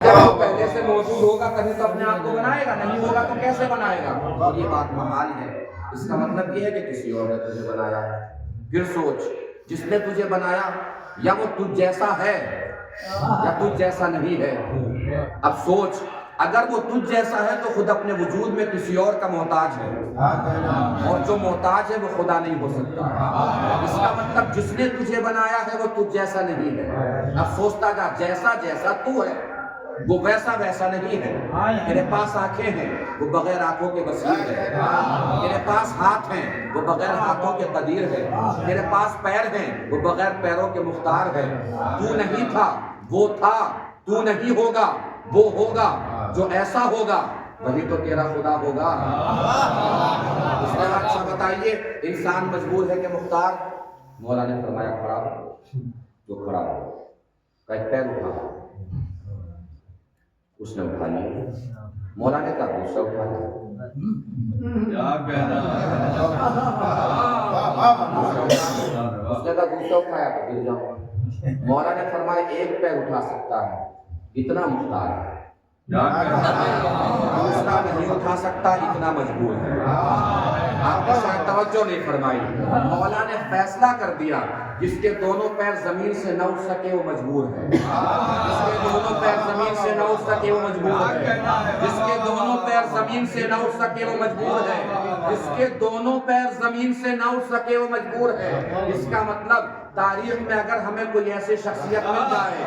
جب وہ پہلے سے موجود ہوگا تبھی تو اپنے آپ کو بنائے گا، نہیں ہوگا تو کیسے بنائے گا؟ اور یہ بات محال ہے۔ اس کا مطلب یہ ہے کہ کسی اور نے تجھے بنایا ہے۔ پھر سوچ، جس نے تجھے بنایا یا وہ تجھ جیسا ہے یا تجھ جیسا نہیں ہے۔ اب سوچ، اگر وہ تجھ جیسا ہے تو خود اپنے وجود میں کسی اور کا محتاج ہے، اور جو محتاج ہے وہ خدا نہیں ہو سکتا۔ اس کا مطلب جس نے تجھے بنایا ہے وہ تجھ جیسا نہیں ہے۔ اب سوچتا جا، جیسا جیسا تو ہے وہ ویسا ویسا نہیں ہے۔ تیرے پاس آنکھیں ہیں، وہ بغیر آنکھوں کے بصیر ہے۔ تیرے پاس ہاتھ ہیں، وہ بغیر ہاتھوں کے قدیر ہے۔ تیرے پاس پیر ہیں، وہ بغیر پیروں کے مختار ہے۔ تو نہیں تھا، وہ تھا۔ تو نہیں ہوگا، وہ ہوگا۔ جو ایسا ہوگا وہی تو تیرا خدا ہوگا۔ اس نے اچھا بتائیے، انسان مجبور ہے کہ مختار؟ مولا نے فرمایا کھڑا ہو، جو کھڑا ہو، ایک پیر اٹھا۔ اس نے اٹھا لیا۔ مولا نے کہا دوسرا اٹھا لیا۔ اس نے کہا دوسرا اٹھایا تو گر جاؤں۔ مولا نے فرمایا ایک پیر اٹھا سکتا ہے، اتنا مختار ہے، دوسرا نہیں اٹھا سکتا، اتنا مجبور ہے۔ آپ نے شاید توجہ نہیں فرمائی۔ مولا نے فیصلہ کر دیا، جس کے دونوں پیر زمین سے نہ اٹھ سکے وہ مجبور ہے۔ جس کے دونوں پیر زمین سے نہ اٹھ سکے وہ مجبور ہے۔ جس کے دونوں پیر زمین سے نہ اٹھ سکے وہ مجبور ہے۔ جس کے دونوں پیر زمین سے نہ اٹھ سکے وہ مجبور ہے۔ اس کا مطلب تاریخ میں اگر ہمیں کوئی ایسی شخصیت مل جائے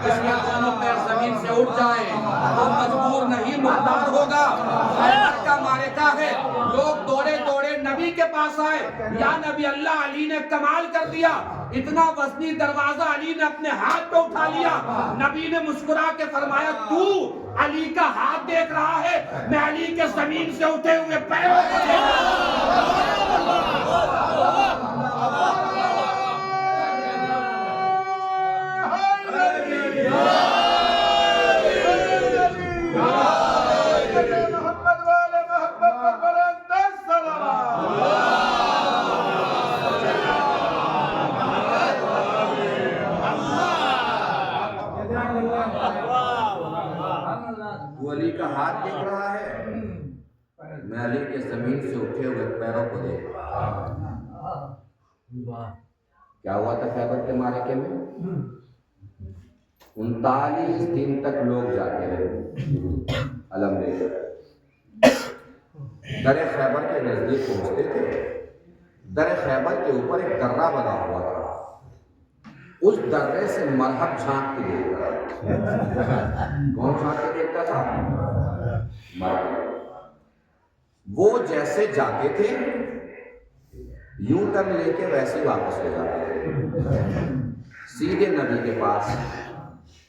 جس کے دونوں پیر زمین سے اٹھ جائیں تو مجبور نہیں، مختار ہوگا۔ خیبر کا معرکہ ہے، لوگ دوڑے دوڑے نبی کے پاس آئے، یا نبی اللہ، علی نے کمال کر دیا، اتنا وزنی دروازہ علی نے اپنے ہاتھ پہ اٹھا لیا۔ نبی نے مسکرا کے فرمایا تو علی کا ہاتھ دیکھ رہا ہے، میں علی کے زمین سے اٹھے ہوئے پیروں کو دیکھ رہا وہ علی کا ہاتھ دیکھ رہا ہے، میں علی کے زمین سے اٹھے ہوئے پیروں کو دیکھ رہا ہوں۔ کیا ہوا تھا خیبر کے معرکے میں؟ 39 دن تک لوگ جاتے رہے، علم لے کر در خیبر کے نزدیک پہنچتے تھے۔ در خیبر کے اوپر ایک درہ بنا ہوا تھا، اس درے سے مرحب جھانک کے دیکھتا تھا۔ کون جھانک کے دیکھتا تھا؟ مرحب۔ وہ جیسے جاتے تھے یوں ٹرن لے کے ویسے واپس ہو جاتے تھے، سیدھے نبی کے پاس۔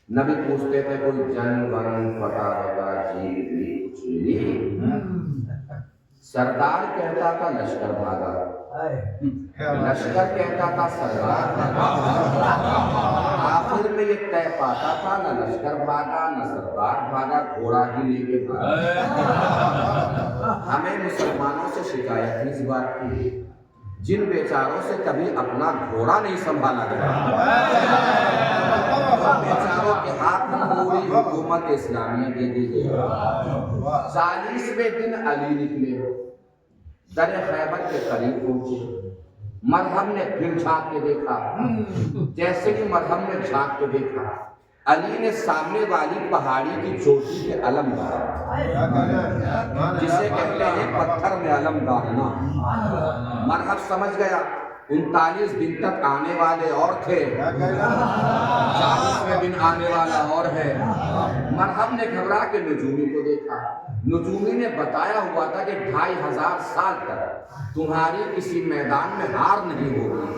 نبی پوچھتے تھے کوئی جنگ ورنگ فتح رہا جیت بھی کچھ ملی؟ سردار کہتا تھا لشکر بھاگا، لشکر کہتا تھا سردار بھاگا۔ آخر میں یہ طے پاتا تھا نہ لشکر بھاگا نہ سردار بھاگا، گھوڑا ہی لے کے بھاگا۔ ہمیں مسلمانوں سے شکایت تھی اس بات کی، جن بیچاروں سے کبھی اپنا گھوڑا نہیں سنبھالا گیا، بیچاروں کے ہاتھ میں پوری حکومت اسلامیہ دے دی گئی۔ 40ویں دن علی نکلے، در خیبر کے قریب پہنچے۔ مرحب نے پھر جھانک کے دیکھا، جیسے کہ مرحب نے جھانک کے دیکھا، علی نے سامنے والی پہاڑی کی چوٹی پہ علم ڈالا، جسے کہتے ہیں پتھر میں علم ڈالنا۔ مرحب سمجھ گیا 39 دن تک آنے والے اور تھے، 40ویں دن آنے والا اور ہے۔ مرحب نے گھبرا کے نجومی کو دیکھا، نجومی نے بتایا ہوا تھا کہ 2500 سال تک تمہاری کسی میدان میں ہار نہیں ہوگی،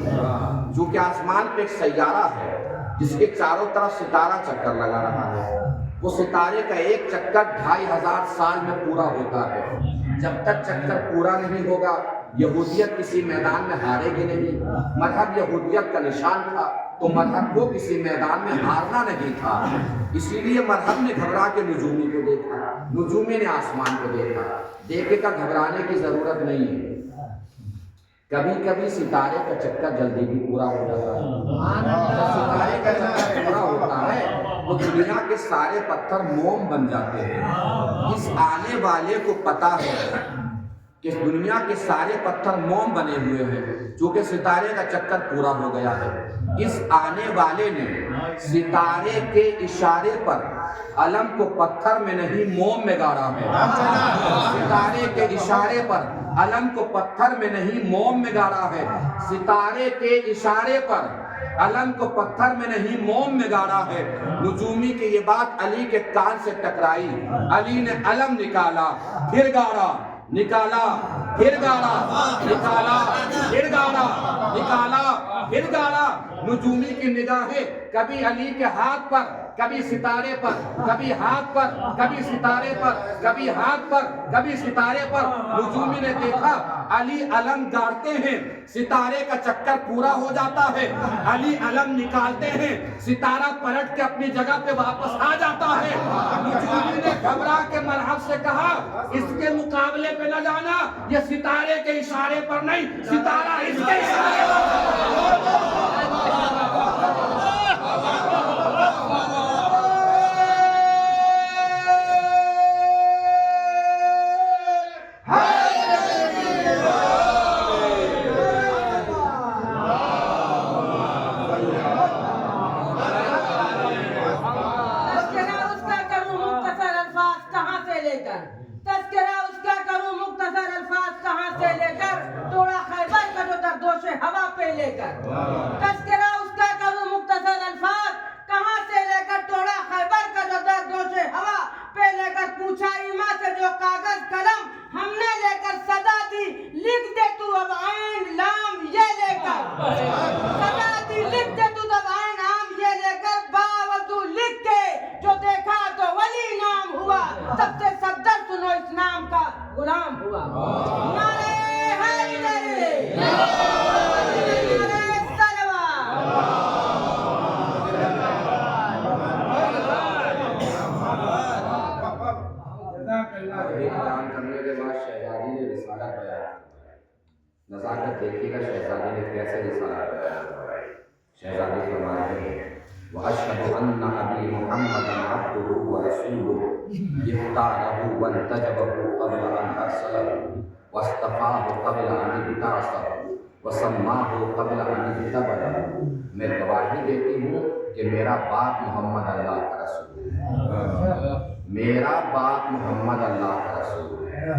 چونکہ آسمان پہ ایک سیارہ ہے جس کے چاروں طرف ستارہ چکر لگا رہا ہے، وہ ستارے کا ایک چکر 2500 سال میں پورا ہوتا ہے۔ جب تک چکر پورا نہیں ہوگا یہودیت کسی میدان میں ہارے گی نہیں۔ مذہب یہودیت کا نشان تھا، تو مذہب کو کسی میدان میں ہارنا نہیں تھا، اسی لیے مذہب نے گھبرا کے نجومی کو دیکھا، نجومی نے آسمان کو دیکھا۔ دیکھے کا گھبرانے کی ضرورت نہیں ہے، کبھی کبھی ستارے کا چکر جلدی بھی پورا ہو جاتا ہے۔ ستارے کا چکر پورا ہوتا ہے تو دنیا کے سارے پتھر موم بن جاتے ہیں۔ اس آنے والے کو پتا ہے کہ دنیا کے سارے پتھر موم بنے ہوئے ہیں، چونکہ ستارے کا چکر پورا ہو گیا ہے۔ اس آنے والے نے ستارے کے اشارے پر علم کو پتھر میں نہیں موم میں گاڑا ہے۔ ستارے کے اشارے پر علم کو پتھر میں نہیں موم میں گاڑا ہے۔ ستارے کے اشارے پر علم کو پتھر میں نہیں موم میں گاڑا ہے۔ نجومی کی یہ بات علی کے کان سے ٹکرائی، علی نے علم نکالا، پھر گاڑا، نکالا، پھر گاڑا، نکالا، پھر گاڑا، نکالا، پھر گاڑا۔ نجومی کی نگاہیں کبھی علی کے ہاتھ پر، کبھی ستارے پر، کبھی ہاتھ پر، کبھی ستارے پر، کبھی ہاتھ پر، کبھی ستارے پر۔ نجومی نے دیکھا علی علم گاڑتے ہیں، ستارے کا چکر پورا ہو جاتا ہے، علی علم نکالتے ہیں، ستارہ پلٹ کے اپنی جگہ پہ واپس آ جاتا ہے۔ نجومی نے گھبرا کے مرحب سے کہا اس کے مقابلے پہ نہ جانا، یہ ستارے کے اشارے پر نہیں، ستارہ اس کے اشارے پر۔ تذکرہ اس کا کروں مختصر الفاظ کہاں سے لے کر، توڑا خیبر کا جو دردوش ہوا پہ لے کر۔ تذکرہ اس کا کروں مختصر الفاظ کہاں سے لے کر، توڑا خیبر کا جو دردوش ہوا پہ لے کر۔ پوچھا ایما سے جو کاغذ قلم ہم نے لے کر، صدا دی لکھ دے تو اب عین لام یہ لے کر، صدا دی لکھ دے تو اب عین لام یہ لے کر۔ باوضو لکھ کے جو دیکھا تو ولی نام ہوا، تب سے صدر سنو اس نام کا غلام ہوا۔ نعرہ حیدری، نعرہ صلوات۔ اعلان کرنے کے بعد شہزادی نے رسالہ بیان کیا۔ نزاکت دیکھیے گا شہزادی نے کیسے رسالہ بیان کیا۔ شہزادی فرماتے ہیں وَأَشْهَدُ أَنَّ أَبِي مُحَمَّدًا عَبْدُهُ وَرَسُولُهُ اخْتَارَهُ وَانْتَجَبَهُ قَبْلَ أَنْ أَرْسَلَهُ وَاصْطَفَاهُ قَبْلَ أَنْ ابْتَعَثَهُ وَسَمَّاهُ قَبْلَ أَنْ اجْتَبَهُ۔ میں گواہی دیتی ہوں کہ میرا باپ محمد اللہ کا رسول ہے، میرا باپ محمد اللہ کا رسول ہے،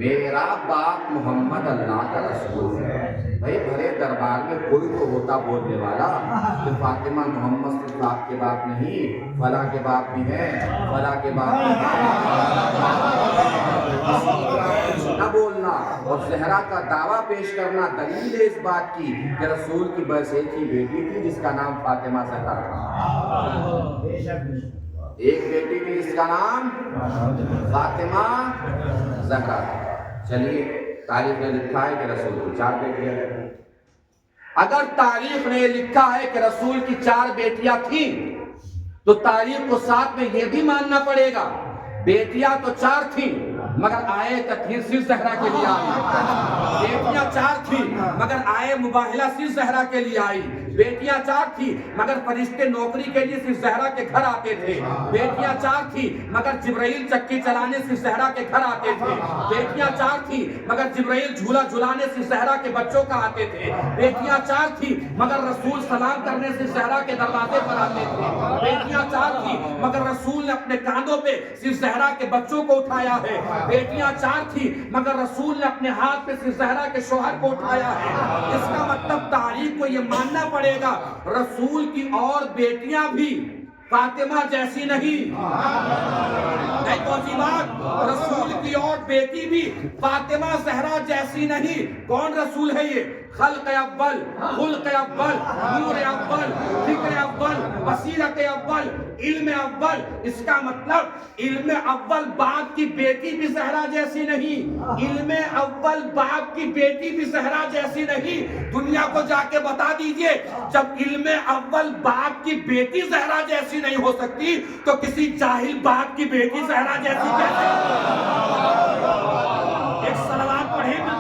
میرا باپ محمد اللہ کا رسول ہے۔ بھائی بھرے دربار میں کوئی تو ہوتا بولنے والا کہ فاطمہ محمد صرف آپ کے باپ نہیں، فلاں کے باپ بھی ہیں، فلاں کے باپ بھی ہیں، نہ بولنا اور زہرا کا دعویٰ پیش کرنا دلیل ہے اس بات کی کہ رسول کی بس ایک ہی بیٹی تھی جس کا نام فاطمہ زہرا تھا۔ ایک بیٹی تھی جس کا نام فاطمہ زہرا تھا۔ چلیے تاریخ نے لکھا ہے کہ رسول کی 4 بیٹیاں تھیں۔ اگر تاریخ نے لکھا ہے کہ رسول کی 4 بیٹیاں تھیں تو تاریخ کو ساتھ میں یہ بھی ماننا پڑے گا بیٹیاں تو 4 تھیں مگر آئے تطہیر صرف زہرا کے لیے آئی۔ بیٹیاں 4 تھیں مگر آئے مباہلہ صرف زہرا کے لیے آئی۔ بیٹیاں 4 تھیں مگر فرشتے نوکری کے لیے صرف زہرا کے گھر آتے تھے۔ بیٹیاں 4 تھیں مگر جبرائیل چکی چلانے صرف زہرا کے گھر آتے تھے۔ بیٹیاں 4 تھیں مگر جبرائیل جھولا جھلانے صرف زہرا کے بچوں کا آتے تھے۔ بیٹیاں 4 تھیں مگر رسول سلام کرنے سے زہرا کے دروازے پر آتے تھے۔ بیٹیاں 4 تھیں مگر رسول نے اپنے کاندھوں پہ صرف زہرا کے بچوں کو اٹھایا ہے۔ بیٹیاں 4 تھیں مگر رسول نے اپنے ہاتھ پہ صرف زہرا کے شوہر کو اٹھایا ہے۔ اس کا مطلب تاریخ کو یہ ماننا پڑے گا رسول کی اور بیٹیاں بھی فاطمہ جیسی نہیں۔ رسول کی اور بیٹی بھی فاطمہ زہرا جیسی نہیں۔ کون رسول ہے یہ؟ خلق اول، خلق اول، نور اول، فکر اول، بصیرت اول، علم اول۔ اس کا مطلب علم اول باپ کی بیٹی بھی زہرا جیسی نہیں، علم اول باپ کی بیٹی بھی زہرا جیسی نہیں۔ دنیا کو جا کے بتا دیجئے جب علم اول باپ کی بیٹی زہرا جیسی نہیں ہو سکتی تو کسی جاہل باپ کی بیٹی زہرا جیسی کیسے؟ ایک صلوات پڑھیں۔